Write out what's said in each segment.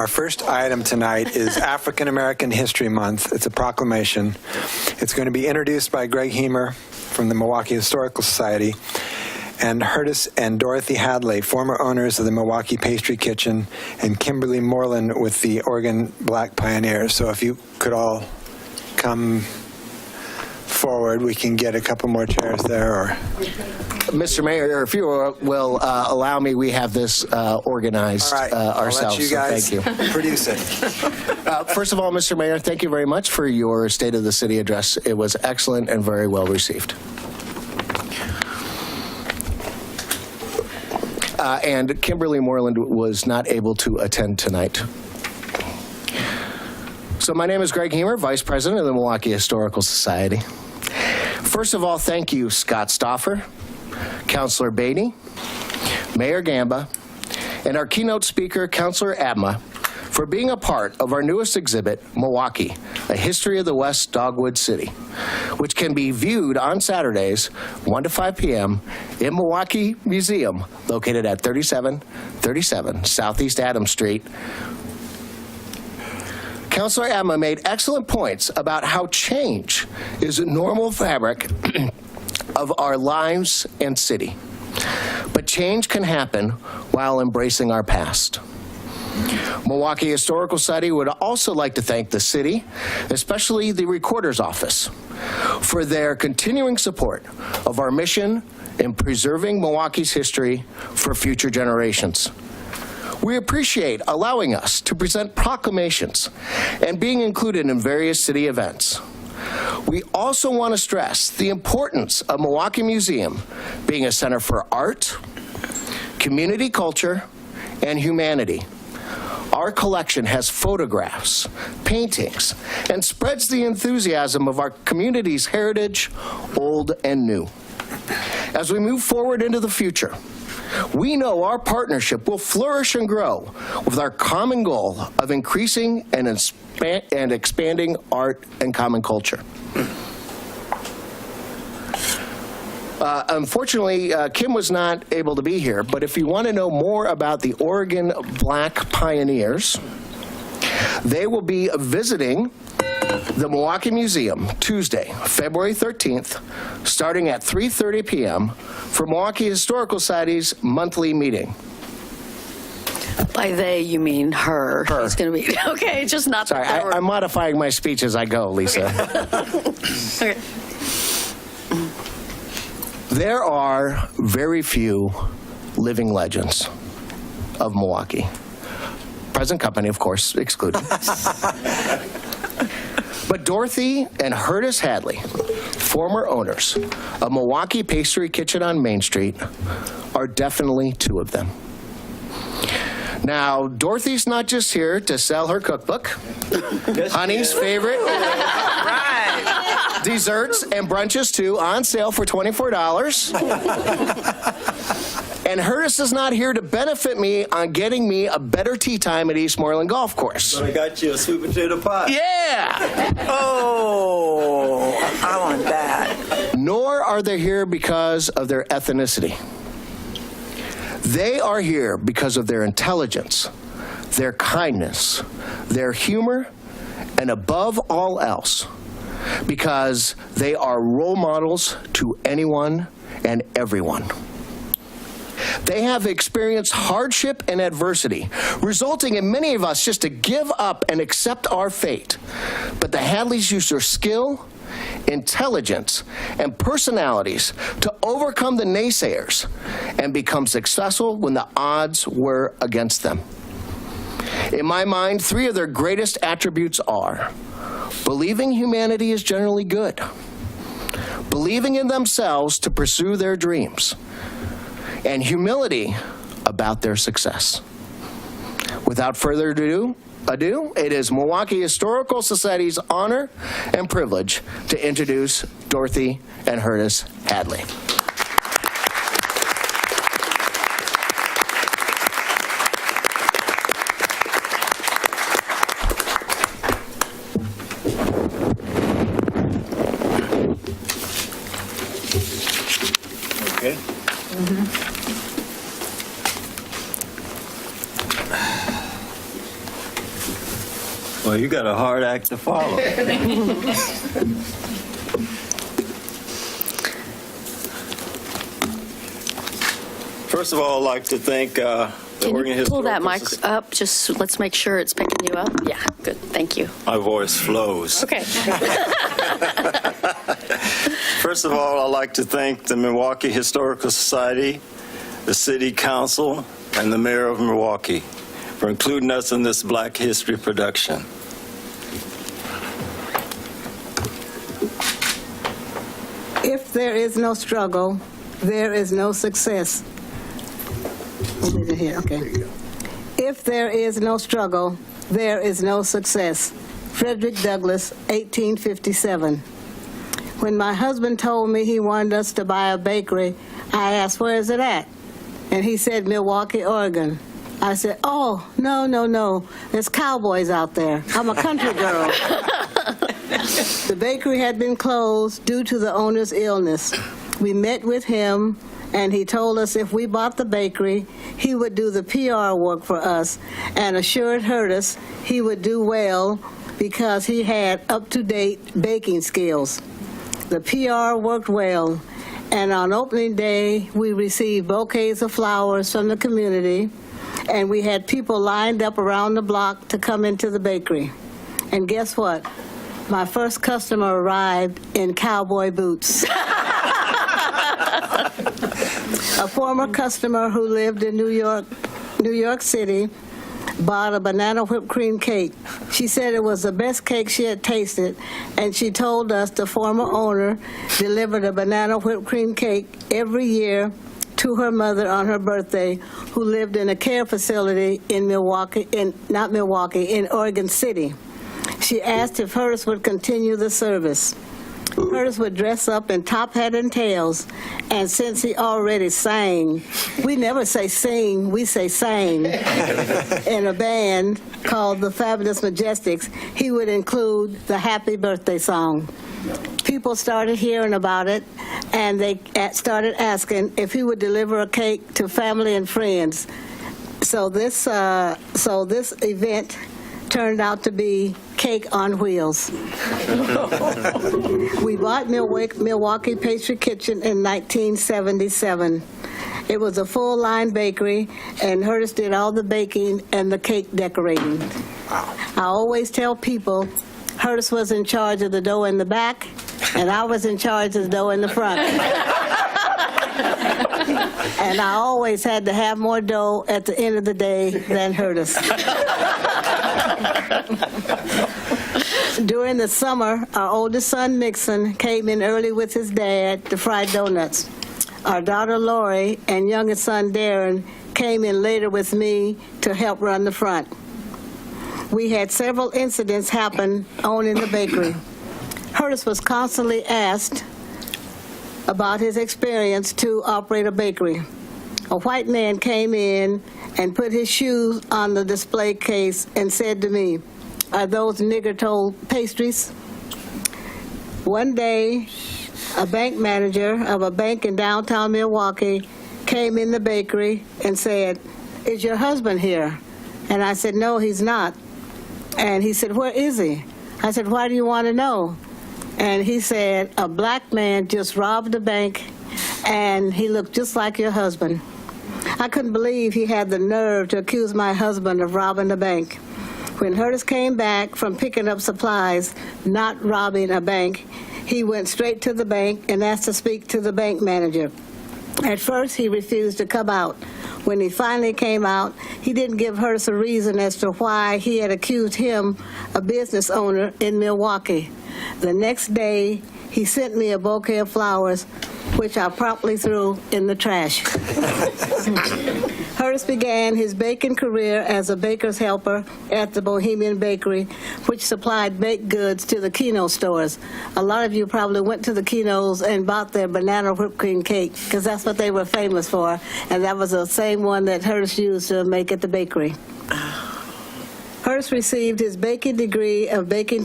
Our first item tonight is African American History Month. It's a proclamation. It's going to be introduced by Greg Hemer from the Milwaukee Historical Society and Curtis and Dorothy Hadley, former owners of the Milwaukee Pastry Kitchen, and Kimberly Moreland with the Oregon Black Pioneers. So if you could all come forward, we can get a couple more chairs there. Or Mr. Mayor, if you will allow me, we have this organized ourselves. I'll let you guys so thank you. produce it. First of all, Mr. Mayor, thank you very much for your State of the City address. It was excellent and very well received. And Kimberly Moreland was not able to attend tonight. So my name is Greg Hemer, Vice President of the Milwaukee Historical Society. First of all, thank you, Scott Stauffer, Councilor Beatty, Mayor Gamba, and our keynote speaker, Councilor Abma, for being a part of our newest exhibit, Milwaukee, A History of the West Dogwood City, which can be viewed on Saturdays, 1 to 5 p.m. in Milwaukee Museum, located at 3737 Southeast Adams Street. Councilor Abma made excellent points about how change is a normal fabric of our lives and city. But change can happen while embracing our past. Milwaukee Historical Society would also like to thank the city, especially the Recorder's Office, for their continuing support of our mission in preserving Milwaukee's history for future generations. We appreciate allowing us to present proclamations and being included in various city events. We also want to stress the importance of Milwaukee Museum being a center for art, community culture, and humanity. Our collection has photographs, paintings, and spreads the enthusiasm of our community's heritage, old and new. As we move forward into the future, we know our partnership will flourish and grow with our common goal of increasing and expanding art and common culture. Unfortunately, Kim was not able to be here, but if you want to know more about the Oregon Black Pioneers, they will be visiting the Milwaukee Museum Tuesday, February 13th, starting at 3:30 p.m. for Milwaukee Historical Society's monthly meeting. By they, you mean her. Her. She's going to be, okay, just not. Sorry, I'm modifying my speech as I go, Lisa. Okay. There are very few living legends of Milwaukee. Present company, of course, excluded. But Dorothy and Curtis Hadley, former owners of Milwaukee Pastry Kitchen on Main Street, are definitely two of them. Now, Dorothy's not just here to sell her cookbook, Honey's favorite desserts and brunches too, on sale for $24. And Curtis is not here to benefit me on getting me a better tea time at Eastmoreland Golf Course. But I got you a sweet potato pie. Yeah! Oh, I want that. Nor are they here because of their ethnicity. They are here because of their intelligence, their kindness, their humor, and above all else, because they are role models to anyone and everyone. They have experienced hardship and adversity, resulting in many of us just to give up and accept our fate. But the Hadleys used their skill, intelligence, and personalities to overcome the naysayers and become successful when the odds were against them. In my mind, three of their greatest attributes are believing humanity is generally good, believing in themselves to pursue their dreams, and humility about their success. Without further ado, it is Milwaukee Historical Society's honor and privilege to introduce Dorothy and Curtis Hadley. Okay. Well, you got a hard act to follow. First of all, I'd like to thank the Can Oregon you pull that Historical mic up? Just let's make sure it's picking you up. Yeah, good. Thank you. My voice flows. Okay. First of all, I'd like to thank the Milwaukee Historical Society, the City Council, and the Mayor of Milwaukee for including us in this Black History production. If there is no struggle, there is no success. Okay. If there is no struggle, there is no success. Frederick Douglas, 1857. When my husband told me he wanted us to buy a bakery, I asked, where is it at? And he said, Milwaukee, Oregon. I said, oh, no. There's cowboys out there. I'm a country girl. The bakery had been closed due to the owner's illness. We met with him, and he told us if we bought the bakery, he would do the PR work for us and assured Curtis he would do well because he had up-to-date baking skills. The PR worked well, and on opening day, we received bouquets of flowers from the community, and we had people lined up around the block to come into the bakery. And guess what? My first customer arrived in cowboy boots. A former customer who lived in New York City, bought a banana whipped cream cake. She said it was the best cake she had tasted, and she told us the former owner delivered a banana whipped cream cake every year to her mother on her birthday, who lived in a care facility in in Oregon City. She asked if Curtis would continue the service. Curtis would dress up in top hat and tails, and since he already sang, we never say sing, we say sang, in a band called the Fabulous Majestics, he would include the happy birthday song. People started hearing about it, and they started asking if he would deliver a cake to family and friends. So this event turned out to be Cake on Wheels. We bought Milwaukee Pastry Kitchen in 1977. It was a full-line bakery, and Curtis did all the baking and the cake decorating. Wow. I always tell people Curtis was in charge of the dough in the back, and I was in charge of the dough in the front. And I always had to have more dough at the end of the day than Curtis. During the summer, our oldest son, Mixon, came in early with his dad to fry donuts. Our daughter, Lori, and youngest son, Darren, came in later with me to help run the front. We had several incidents happen owning the bakery. Curtis was constantly asked about his experience to operate a bakery. A white man came in and put his shoes on the display case and said to me, "Are those nigger-told pastries?" One day, a bank manager of a bank in downtown Milwaukee came in the bakery and said, "Is your husband here?" And I said, "No, he's not." And he said, "Where is he?" I said, "Why do you want to know?" And he said, "A black man just robbed the bank, and he looked just like your husband." I couldn't believe he had the nerve to accuse my husband of robbing the bank. When Curtis came back from picking up supplies, not robbing a bank, he went straight to the bank and asked to speak to the bank manager. At first, he refused to come out. When he finally came out, he didn't give Curtis a reason as to why he had accused him, a business owner in Milwaukee. The next day, he sent me a bouquet of flowers, which I promptly threw in the trash. Curtis began his baking career as a baker's helper at the Bohemian Bakery, which supplied baked goods to the Keno stores. A lot of you probably went to the Kenos and bought their banana whipped cream cake, because that's what they were famous for, and that was the same one that Curtis used to make at the bakery. Curtis received his baking degree of baking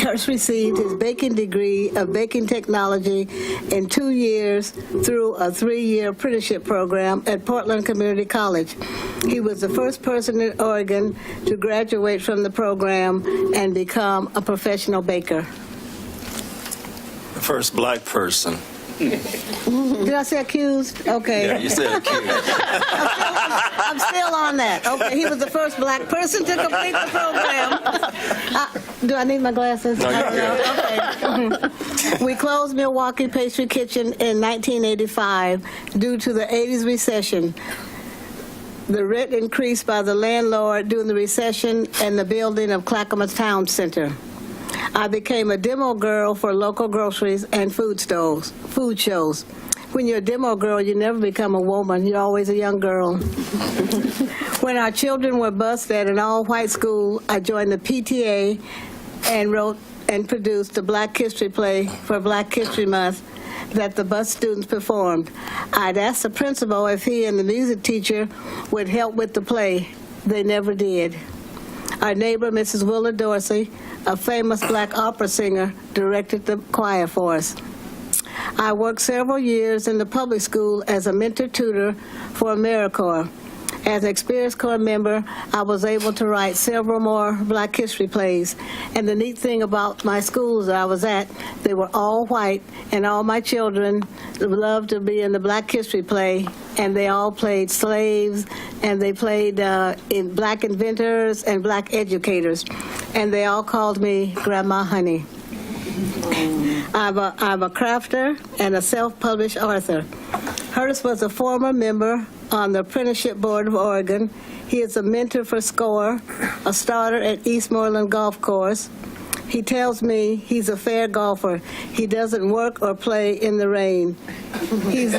Hurst received his baking degree of baking technology in 2 years through a 3-year apprenticeship program at Portland Community College. He was the first person in Oregon to graduate from the program and become a professional baker. The first black person. Did I say accused? Okay. Yeah, you said accused. I'm still on that. Okay, he was the first black person to complete the program. Do I need my glasses? No, you're good. Okay. We closed Milwaukee Pastry Kitchen in 1985 due to the 80s recession. The rent increased by the landlord during the recession and the building of Clackamas Town Center. I became a demo girl for local groceries and food shows. When you're a demo girl, you never become a woman. You're always a young girl. When our children were bused at an all-white school, I joined the PTA and wrote and produced a Black History play for Black History Month that the bus students performed. I'd asked the principal if he and the music teacher would help with the play. They never did. Our neighbor, Mrs. Willa Dorsey, a famous black opera singer, directed the choir for us. I worked several years in the public school as a mentor tutor for AmeriCorps. As an experienced Corps member, I was able to write several more Black History plays. And the neat thing about my schools that I was at, they were all white, and all my children loved to be in the Black History play, and they all played slaves, and they played in black inventors and black educators. And they all called me Grandma Honey. I'm a crafter and a self-published author. Hurst was a former member on the Apprenticeship Board of Oregon. He is a mentor for SCORE, a starter at Eastmoreland Golf Course. He tells me he's a fair golfer. He doesn't work or play in the rain. He's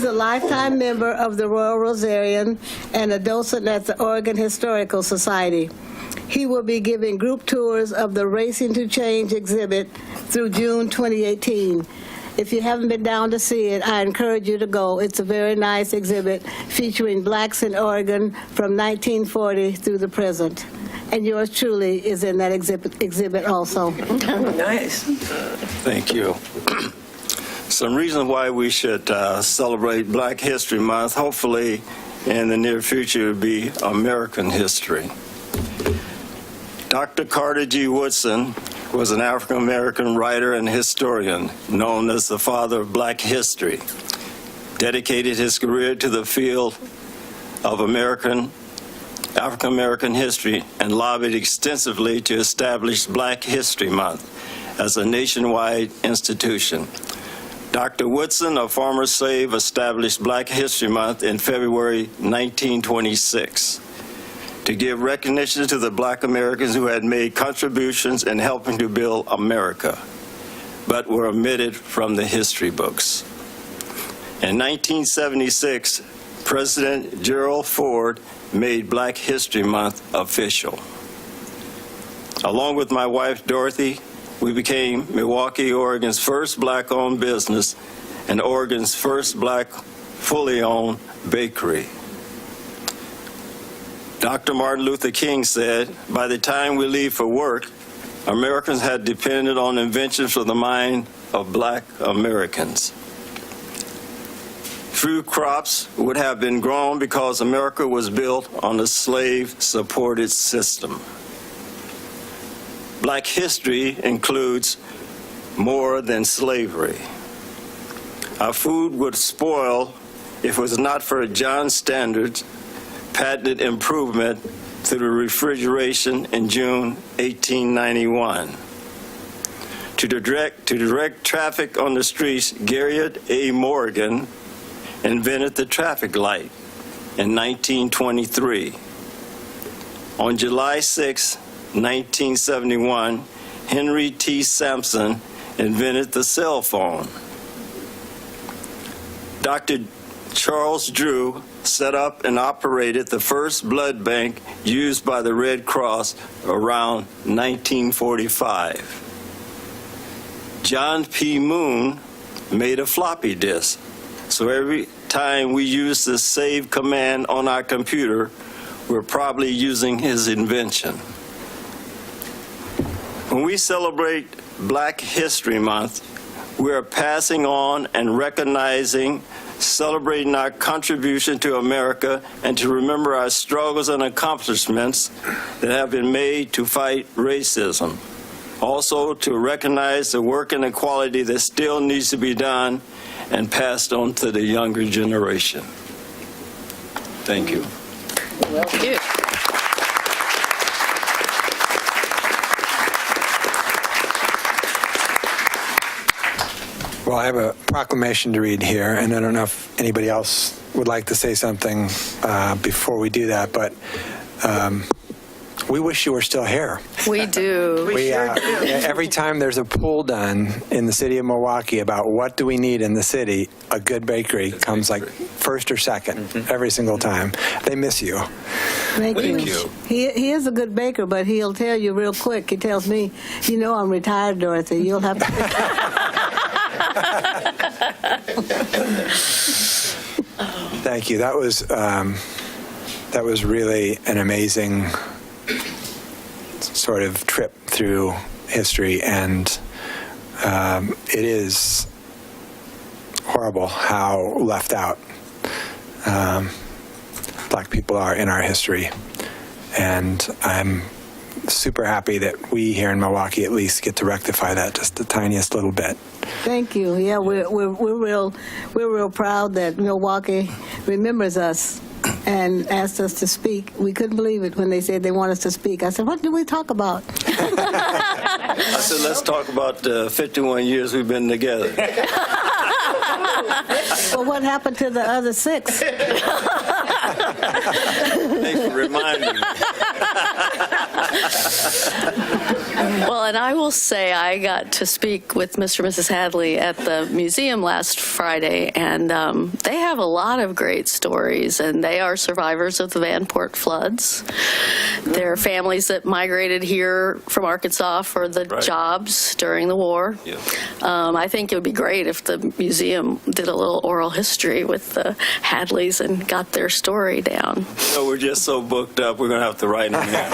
a lifetime member of the Royal Rosarian and a docent at the Oregon Historical Society. He will be giving group tours of the Racing to Change exhibit through June 2018. If you haven't been down to see it, I encourage you to go. It's a very nice exhibit featuring blacks in Oregon from 1940 through the present. And yours truly is in that exhibit also. Nice. Thank you. Some reasons why we should celebrate Black History Month, hopefully in the near future, would be American history. Dr. Carter G. Woodson was an African-American writer and historian known as the father of Black history, dedicated his career to the field of African-American history, and lobbied extensively to establish Black History Month as a nationwide institution. Dr. Woodson, a former slave, established Black History Month in February 1926. To give recognition to the black Americans who had made contributions in helping to build America, but were omitted from the history books. In 1976, President Gerald Ford made Black History Month official. Along with my wife, Dorothy, we became Milwaukee, Oregon's first black-owned business and Oregon's first black fully-owned bakery. Dr. Martin Luther King said, by the time we leave for work, Americans had depended on inventions from the mind of black Americans. Few crops would have been grown because America was built on a slave-supported system. Black history includes more than slavery. Our food would spoil if it was not for John Standard's patented improvement through refrigeration in June 1891. To direct traffic on the streets, Garrett A. Morgan invented the traffic light in 1923. On July 6, 1971, Henry T. Sampson invented the cell phone. Dr. Charles Drew set up and operated the first blood bank used by the Red Cross around 1945. John P. Moon made a floppy disk, so every time we used the save command on our computer, we're probably using his invention. When we celebrate Black History Month, we are passing on and recognizing, celebrating our contribution to America, and to remember our struggles and accomplishments that have been made to fight racism. Also, to recognize the work and equality that still needs to be done and passed on to the younger generation. Thank you. Thank you. Well, I have a proclamation to read here, and I don't know if anybody else would like to say something before we do that, but we wish you were still here. We do. Every time there's a poll done in the city of Milwaukee about what do we need in the city, a good bakery comes like first or second every single time. They miss you. Thank you. He is a good baker, but he'll tell you real quick. He tells me, you know, I'm retired, Dorothy. You'll have to... Thank you. That was really an amazing sort of trip through history, and it is horrible how left out Black people are in our history. And I'm super happy that we here in Milwaukee at least get to rectify that just the tiniest little bit. Thank you. Yeah, we're real proud that Milwaukee remembers us and asked us to speak. We couldn't believe it when they said they want us to speak. I said, what do we talk about? I said, let's talk about the 51 years we've been together. Well, what happened to the other 6? Thanks for reminding me. Well, and I will say I got to speak with Mr. and Mrs. Hadley at the museum last Friday, and they have a lot of great stories, and they are survivors of the Vanport floods. They're families that migrated here from Arkansas for the jobs during the war. Yeah. I think it would be great if the museum did a little oral history with the Hadleys and got their story down. No, we're just so booked up, we're going to have to write them down.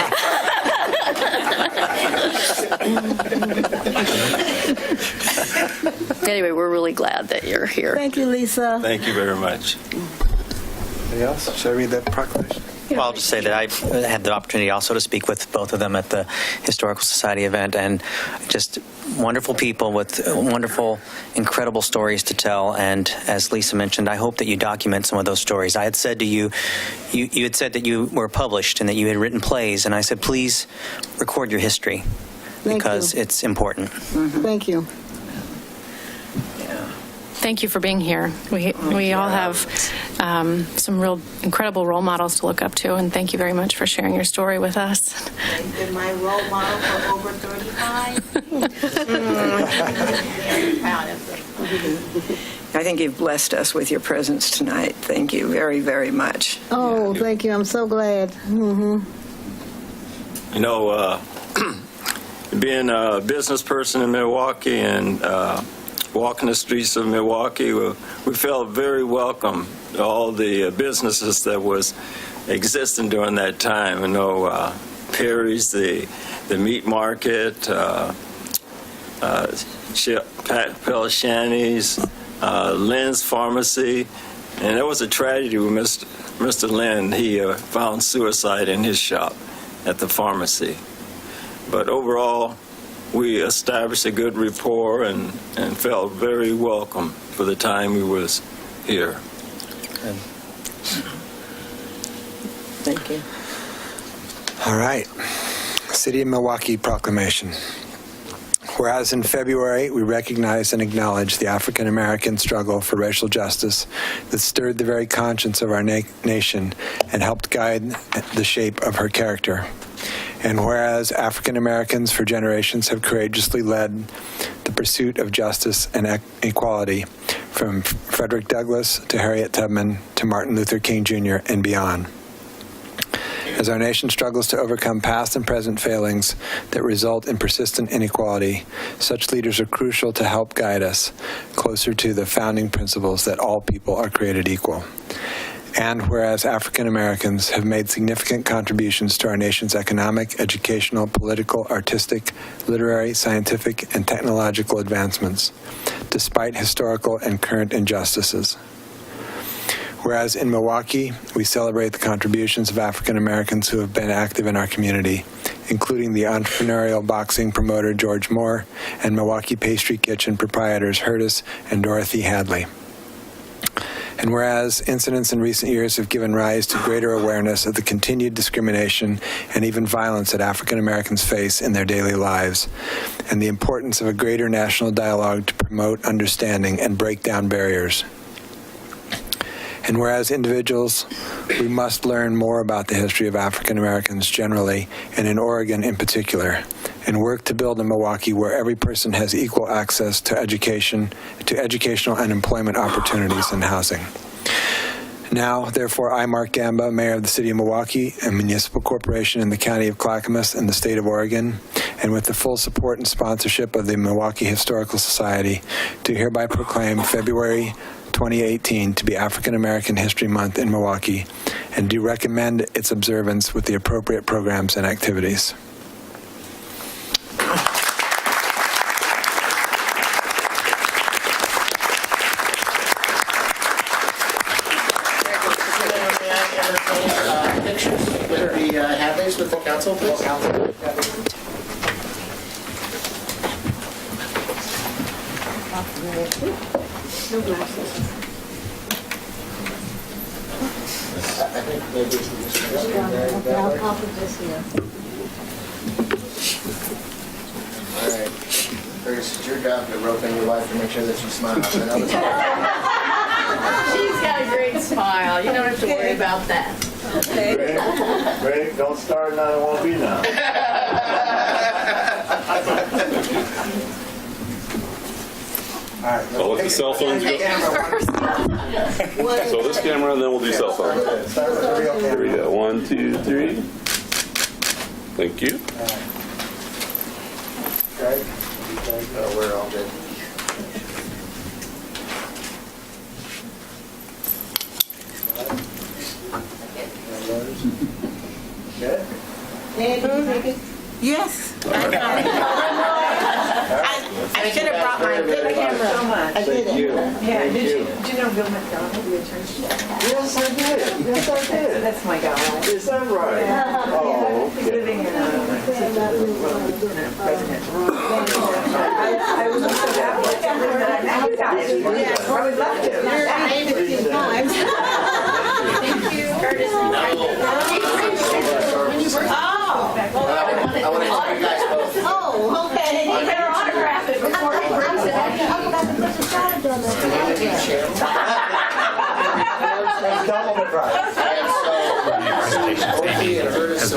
Anyway, we're really glad that you're here. Thank you, Lisa. Thank you very much. Anybody else? Should I read the proclamation? Well, I'll just say that I had the opportunity also to speak with both of them at the Historical Society event, and just wonderful people with wonderful, incredible stories to tell. And as Lisa mentioned, I hope that you document some of those stories. I had said to you, you had said that you were published and that you had written plays, and I said, please record your history because it's important. Thank you. Thank you for being here. We all have some real incredible role models to look up to, and thank you very much for sharing your story with us. You've been my role model for over 35. I think you've blessed us with your presence tonight. Thank you very, very much. Oh, thank you. I'm so glad. You know, being a business person in Milwaukee and walking the streets of Milwaukee, we felt very welcome to all the businesses that was existing during that time. You know, Perry's, the meat market, Pelishane's, Lynn's Pharmacy, and there was a tragedy with Mr. Lynn. He found suicide in his shop at the pharmacy. But overall, we established a good rapport and felt very welcome for the time we was here. Thank you. All right. City of Milwaukee Proclamation. Whereas in February, we recognize and acknowledge the African American struggle for racial justice that stirred the very conscience of our nation and helped guide the shape of her character. And whereas African Americans for generations have courageously led the pursuit of justice and equality, from Frederick Douglass to Harriet Tubman to Martin Luther King Jr. and beyond. As our nation struggles to overcome past and present failings that result in persistent inequality, such leaders are crucial to help guide us closer to the founding principles that all people are created equal. And whereas African Americans have made significant contributions to our nation's economic, educational, political, artistic, literary, scientific, and technological advancements, despite historical and current injustices. Whereas in Milwaukee, we celebrate the contributions of African Americans who have been active in our community, including the entrepreneurial boxing promoter George Moore and Milwaukee Pastry Kitchen proprietors Curtis and Dorothy Hadley. And whereas incidents in recent years have given rise to greater awareness of the continued discrimination and even violence that African Americans face in their daily lives, and the importance of a greater national dialogue to promote understanding and break down barriers. And whereas individuals, we must learn more about the history of African Americans generally, and in Oregon in particular, and work to build a Milwaukee where every person has equal access to education, to educational and employment opportunities and housing. Now, therefore, I, Mark Gamba, Mayor of the City of Milwaukee, a municipal corporation in the County of Clackamas and the State of Oregon, and with the full support and sponsorship of the Milwaukee Historical Society, do hereby proclaim February 2018 to be African American History Month in Milwaukee, and do recommend its observance with the appropriate programs and activities. Pictures with the Hadleys with the council, please. No glasses. I think maybe Okay, I'll put this here. all right. Curtis, it's your job to rope in your wife to make sure that she smiles. I know that's- She's got a great smile. You don't have to worry about that. Ready? Don't start now, it won't be now. I'll let the cell phones go. So this camera, and then we'll do cell phones. Here we go. 1, 2, 3. Thank you. Okay. Oh, we're all good. Good? Yes. I should have brought my good camera. So much. I did it. Yeah, did you know Bill McDonald, the attorney? Yes, I did. Yes, I did. That's my guy. Is that right? Oh, He's okay. living in a president. I was so happy that I met you guys. I would love to. I want to tell you guys both. Oh, okay. You better autograph it before he brings it in. Double the price. Dorothy and Curtis